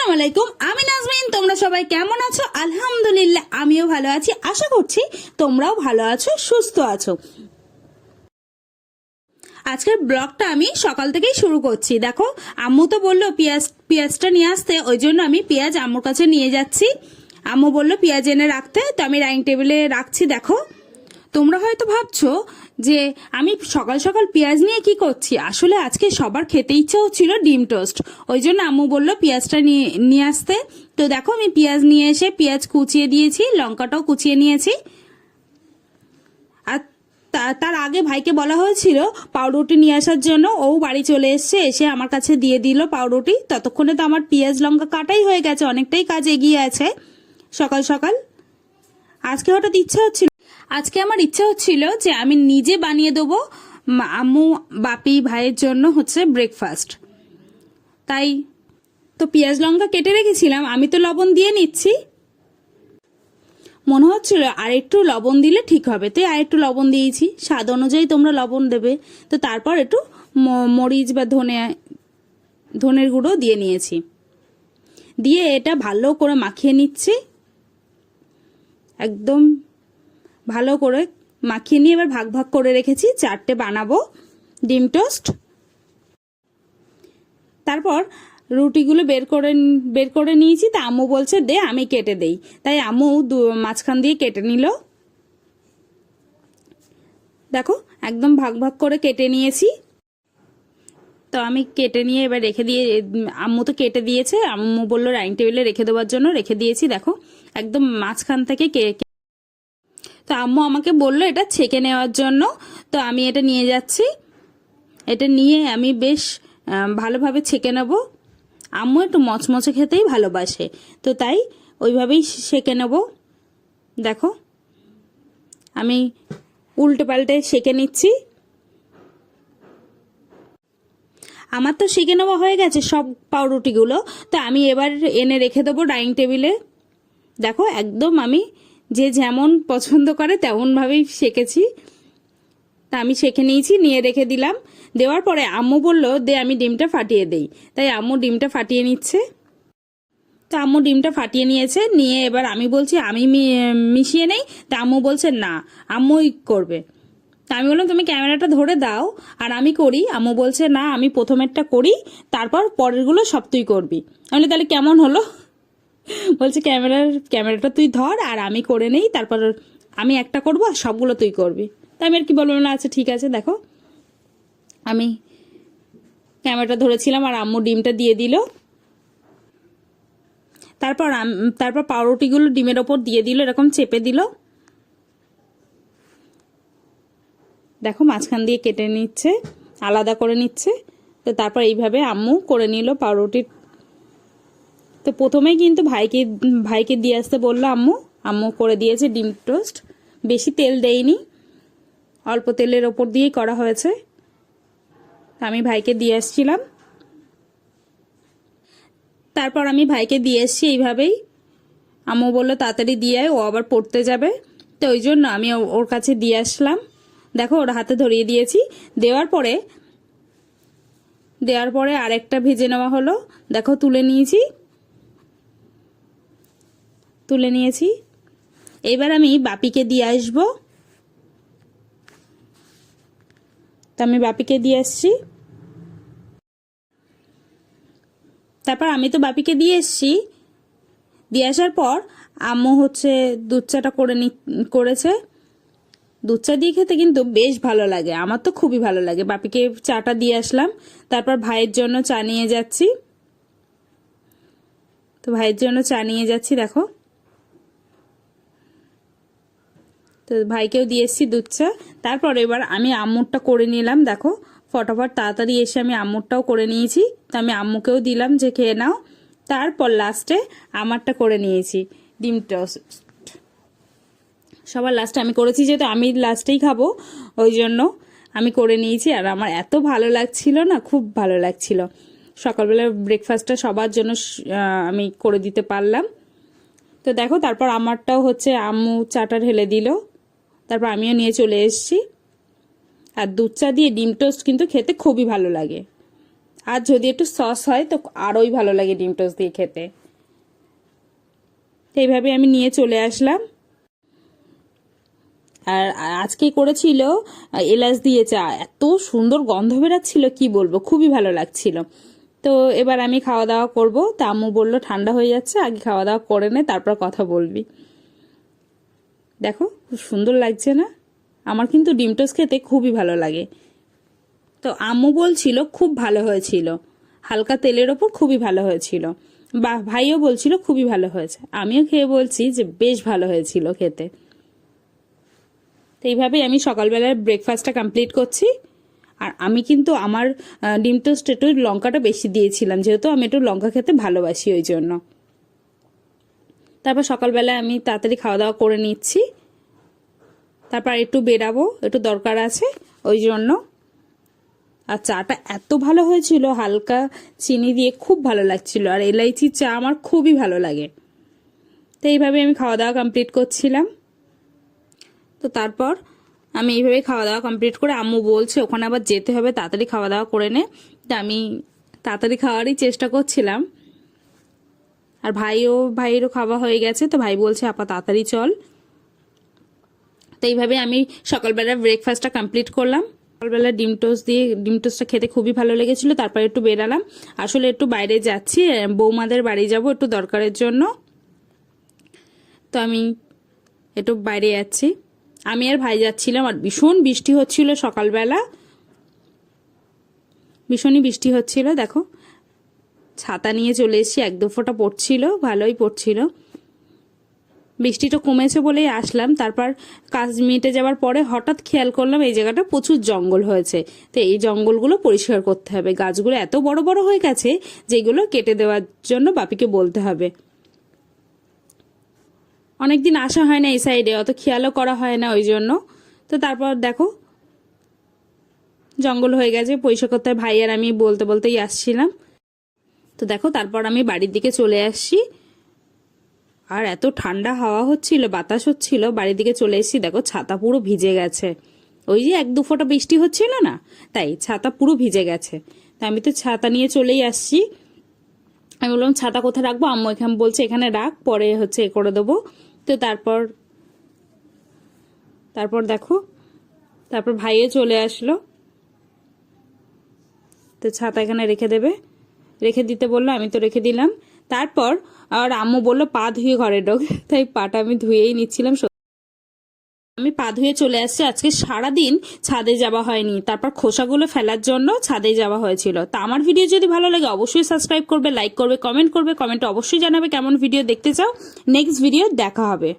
আসসালামু আলাইকুম, আমি নাজমিন। তোমরা সবাই কেমন আছো? আলহামদুলিল্লাহ আমিও ভালো আছি। আশা করছি তোমরাও ভালো আছো, সুস্থ আছো। আজকের ব্লগটা আমি সকাল থেকেই শুরু করছি। দেখো, আম্মু তো বললো পেঁয়াজটা নিয়ে আসতে, ওই জন্য আমি পেঁয়াজ আম্মুর কাছে নিয়ে যাচ্ছি। আম্মু বললো পেঁয়াজ এনে রাখতে, তো আমি ডাইনিং টেবিলে রাখছি। দেখো, তোমরা হয়তো ভাবছো যে আমি সকাল সকাল পেঁয়াজ নিয়ে কি করছি। আসলে আজকে সবার খেতে ইচ্ছা হচ্ছিল ডিম টোস্ট, ওই জন্য আম্মু বললো পেঁয়াজটা নিয়ে আসতে। তো দেখো, আমি পেঁয়াজ নিয়ে এসে পেঁয়াজ কুচিয়ে দিয়েছি, লঙ্কাটাও কুচিয়ে নিয়েছি। আর তার আগে ভাইকে বলা হয়েছিল পাউরুটি নিয়ে আসার জন্য, ও বাড়ি চলে এসে আমার কাছে দিয়ে দিল পাউরুটি। ততক্ষণে তো আমার পেঁয়াজ লঙ্কা কাটাই হয়ে গেছে, অনেকটাই কাজ এগিয়ে আছে সকাল সকাল। আজকে হঠাৎ আমার ইচ্ছা হচ্ছিল যে আমি নিজে বানিয়ে দেবো আম্মু বাপি ভাইয়ের জন্য হচ্ছে ব্রেকফাস্ট। তাই তো পেঁয়াজ লঙ্কা কেটে রেখেছিলাম, আমি তো লবণ দিয়ে নিচ্ছি। মনে হচ্ছিল আর একটু লবণ দিলে ঠিক হবে, তাই আর একটু লবণ দিয়েছি। স্বাদ অনুযায়ী তোমরা লবণ দেবে। তো তারপর একটু মরিচ বা ধনের গুঁড়ো দিয়ে নিয়েছি, দিয়ে এটা ভালো করে মাখিয়ে নিচ্ছি। একদম ভালো করে মাখিয়ে নিয়ে এবার ভাগ ভাগ করে রেখেছি, 4টে বানাবো ডিম টোস্ট। তারপর রুটিগুলো বের করে নিয়েছি। তা আম্মু বলছে দে আমি কেটে দেই, তাই আম্মু মাঝখান দিয়ে কেটে নিল। দেখো, একদম ভাগ ভাগ করে কেটে নিয়েছি। তো আমি কেটে নিয়ে এবার রেখে দিয়ে, আম্মু তো কেটে দিয়েছে, আম্মু বললো ডাইনিং টেবিলে রেখে দেওয়ার জন্য, রেখে দিয়েছি। দেখো, একদম মাঝখান থেকে তো আম্মু আমাকে বললো এটা ছেঁকে নেওয়ার জন্য। তো আমি এটা নিয়ে যাচ্ছি। এটা নিয়ে আমি বেশ ভালোভাবে ছেঁকে নেব। আম্মু একটু মচমচে খেতেই ভালোবাসে, তো তাই ওইভাবেই সেঁকে নেব। দেখো, আমি উল্টে পাল্টে সেঁকে নিচ্ছি। আমার তো সেঁকে নেওয়া হয়ে গেছে সব পাউরুটিগুলো। তো আমি এবার এনে রেখে দেবো ডাইনিং টেবিলে। দেখো, একদম আমি যে যেমন পছন্দ করে তেমনভাবেই সেঁকেছি। তা আমি সেঁকে নিয়েছি, নিয়ে রেখে দিলাম। দেওয়ার পরে আম্মু বললো দে আমি ডিমটা ফাটিয়ে দেই, তাই আম্মু ডিমটা ফাটিয়ে নিচ্ছে। তো আম্মু ডিমটা ফাটিয়ে নিয়েছে, নিয়ে এবার আমি বলছি আমি মিশিয়ে নেই। তা আম্মু বলছে না, আম্মুই করবে। তা আমি বললাম তুমি ক্যামেরাটা ধরে দাও আর আমি করি। আম্মু বলছে না, আমি প্রথমেরটা করি, তারপর পরেরগুলো সব তুই করবি। আমি তাহলে কেমন হলো? বলছে ক্যামেরাটা তুই ধর আর আমি করে নেই, তারপর আমি একটা করবো আর সবগুলো তুই করবি। তাই আমি আর কি বলবো না, আচ্ছা ঠিক আছে। দেখো, আমি ক্যামেরাটা ধরেছিলাম আর আম্মু ডিমটা দিয়ে দিল। তারপর পাউরুটিগুলো ডিমের ওপর দিয়ে দিল, এরকম চেপে দিল। দেখো, মাঝখান দিয়ে কেটে নিচ্ছে, আলাদা করে নিচ্ছে। তো তারপর এইভাবে আম্মু করে নিল পাউরুটি। তো প্রথমেই কিন্তু ভাইকে দিয়ে আসতে বললো আম্মু করে দিয়েছে ডিম টোস্ট। বেশি তেল দেয়নি, অল্প তেলের ওপর দিয়েই করা হয়েছে। আমি ভাইকে দিয়ে আসছিলাম। তারপর আমি ভাইকে দিয়ে এসছি এইভাবেই। আম্মু বললো তাড়াতাড়ি দিয়ে আয়, ও আবার পড়তে যাবে। তো ওই জন্য আমি ওর কাছে দিয়ে আসলাম। দেখো, ওর হাতে ধরিয়ে দিয়েছি। দেওয়ার পরে আরেকটা ভেজে নেওয়া হলো। দেখো, তুলে নিয়েছি। এবার আমি বাপিকে দিয়ে আসবো। তো আমি বাপিকে দিয়ে আসছি। তারপর আমি তো বাপিকে দিয়ে এসছি। দিয়ে আসার পর আম্মু হচ্ছে দুধ চাটা করেছে। দুধ চা দিয়ে খেতে কিন্তু বেশ ভালো লাগে, আমার তো খুবই ভালো লাগে। বাপিকে চাটা দিয়ে আসলাম। তারপর ভাইয়ের জন্য চা নিয়ে যাচ্ছি। তো ভাইয়ের জন্য চা নিয়ে যাচ্ছি। দেখো, তো ভাইকেও দিয়ে এসছি দুধ চা। তারপর এবার আমি আম্মুরটা করে নিলাম। দেখো, ফটাফট তাড়াতাড়ি এসে আমি আম্মুরটাও করে নিয়েছি। তো আমি আম্মুকেও দিলাম যে খেয়ে নাও। তারপর লাস্টে আমারটা করে নিয়েছি ডিম টোস্ট। সবার লাস্টে আমি করেছি, যেহেতু আমি লাস্টেই খাবো ওই জন্য আমি করে নিয়েছি। আর আমার এত ভালো লাগছিল না, খুব ভালো লাগছিল। সকালবেলা ব্রেকফাস্টটা সবার জন্য আমি করে দিতে পারলাম। তো দেখো, তারপর আমারটাও হচ্ছে আম্মু চাটা ঢেলে দিল। তারপর আমিও নিয়ে চলে এসেছি। আর দুধ চা দিয়ে ডিম টোস্ট কিন্তু খেতে খুবই ভালো লাগে। আর যদি একটু সস হয় তো আরোই ভালো লাগে ডিম টোস্ট দিয়ে খেতে। তো এইভাবে আমি নিয়ে চলে আসলাম। আর আজকে করেছিল এলাচ দিয়ে চা, এত সুন্দর গন্ধ বেরাচ্ছিল কি বলবো, খুবই ভালো লাগছিল। তো এবার আমি খাওয়া দাওয়া করব। তা আম্মু বললো ঠান্ডা হয়ে যাচ্ছে, আগে খাওয়া দাওয়া করে নে, তারপর কথা বলবি। দেখো খুব সুন্দর লাগছে না? আমার কিন্তু ডিম টোস্ট খেতে খুবই ভালো লাগে। তো আম্মু বলছিল খুব ভালো হয়েছিল, হালকা তেলের ওপর খুবই ভালো হয়েছিল। বা ভাইও বলছিল খুবই ভালো হয়েছে, আমিও খেয়ে বলছি যে বেশ ভালো হয়েছিল খেতে। তো এইভাবেই আমি সকালবেলার ব্রেকফাস্টটা কমপ্লিট করছি। আর আমি কিন্তু আমার ডিম টোস্ট একটু লঙ্কাটা বেশি দিয়েছিলাম, যেহেতু আমি একটু লঙ্কা খেতে ভালোবাসি ওই জন্য। তারপর সকালবেলায় আমি তাড়াতাড়ি খাওয়া দাওয়া করে নিচ্ছি, তারপর একটু বেরাবো, একটু দরকার আছে ওই জন্য। আর চাটা এত ভালো হয়েছিল, হালকা চিনি দিয়ে খুব ভালো লাগছিল। আর এলাইচির চা আমার খুবই ভালো লাগে। তো এইভাবে আমি খাওয়া দাওয়া কমপ্লিট করছিলাম। তো তারপর আমি এইভাবে খাওয়া দাওয়া কমপ্লিট করে, আম্মু বলছে ওখানে আবার যেতে হবে, তাড়াতাড়ি খাওয়া দাওয়া করে নে। তা আমি তাড়াতাড়ি খাওয়ারই চেষ্টা করছিলাম। আর ভাইয়েরও খাওয়া হয়ে গেছে, তো ভাই বলছে আপা তাড়াতাড়ি চল। তো এইভাবে আমি সকালবেলা ব্রেকফাস্টটা কমপ্লিট করলাম। সকালবেলা ডিম টোস্টটা খেতে খুবই ভালো লেগেছিল। তারপর একটু বেরালাম, আসলে একটু বাইরে যাচ্ছি, বৌমাদের বাড়ি যাব একটু দরকারের জন্য। তো আমি একটু বাইরে যাচ্ছি, আমি আর ভাই যাচ্ছিলাম। আর ভীষণ বৃষ্টি হচ্ছিল সকালবেলা, ভীষণই বৃষ্টি হচ্ছিল। দেখো ছাতা নিয়ে চলে এসেছি, এক দু ফোঁটা পড়ছিল, ভালোই পড়ছিল। বৃষ্টিটা কমেছে বলেই আসলাম। তারপর কাজ মিটে যাওয়ার পরে হঠাৎ খেয়াল করলাম এই জায়গাটা প্রচুর জঙ্গল হয়েছে। তো এই জঙ্গলগুলো পরিষ্কার করতে হবে, গাছগুলো এত বড় বড় হয়ে গেছে যেগুলো কেটে দেওয়ার জন্য বাপিকে বলতে হবে। অনেকদিন আসা হয় না এই সাইডে, অত খেয়ালও করা হয় না ওই জন্য। তো তারপর দেখো জঙ্গল হয়ে গেছে, পরিষ্কার করতে ভাই আর আমি বলতে বলতেই আসছিলাম। তো দেখো তারপর আমি বাড়ির দিকে চলে আসছি। আর এত ঠান্ডা হাওয়া হচ্ছিল, বাতাস হচ্ছিল, বাড়ির দিকে চলে এসেছি। দেখো ছাতা পুরো ভিজে গেছে, ওই যে এক দু ফোঁটা বৃষ্টি হচ্ছিল না, তাই ছাতা পুরো ভিজে গেছে। তা আমি তো ছাতা নিয়ে চলেই আসছি। আমি বললাম ছাতা কোথায় রাখবো, আম্মু এখানে বলছে এখানে রাখ, পরে হচ্ছে এ করে দেবো। তো তারপর দেখো তারপর ভাইয়ে চলে আসলো। তো ছাতা এখানে রেখে দিতে বললো, আমি তো রেখে দিলাম। তারপর আর আম্মু বললো পা ধুয়ে ঘরে ঢোক, তাই পাটা আমি ধুয়েই নিচ্ছিলাম। আমি পা ধুয়ে চলে আসছি। আজকে সারাদিন ছাদে যাওয়া হয়নি, তারপর খোসাগুলো ফেলার জন্য ছাদে যাওয়া হয়েছিল। তা আমার ভিডিও যদি ভালো লাগে অবশ্যই সাবস্ক্রাইব করবে, লাইক করবে, কমেন্ট করবে। কমেন্টে অবশ্যই জানাবে কেমন ভিডিও দেখতে চাও। নেক্সট ভিডিও দেখা হবে।